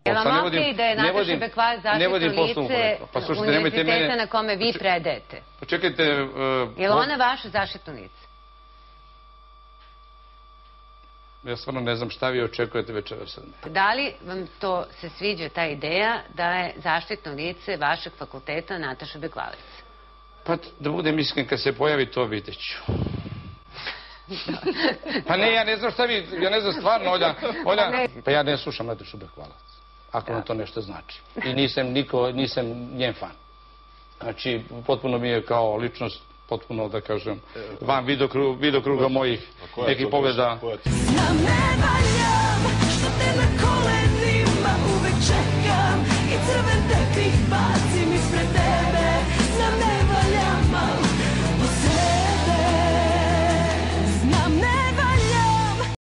Je li vam okej da je Nataša Bekvalac zaštitno lice univerziteta na kome vi predajete? Počekajte... Je li ona vaše zaštitno lice? Ja stvarno ne znam šta vi očekujete večeras od mene. Da li vam to se sviđa ta ideja da je zaštitno lice vašeg fakulteta Nataša Bekvalac? Pa da budem iskren, kad se pojavi to vidjet ću. Pa ne, ja ne znam šta vi, ja ne znam stvarno, Olja... Pa ja ne slušam Natašu Bekvalac, ako vam to nešto znači. I nisam njen fan. Znači, potpuno mi je kao ličnost, potpuno, da kažem, van vidokruga mojih nekih pogleda. Znam ne valjam, što te na kolenima uvek čekam i crven tepih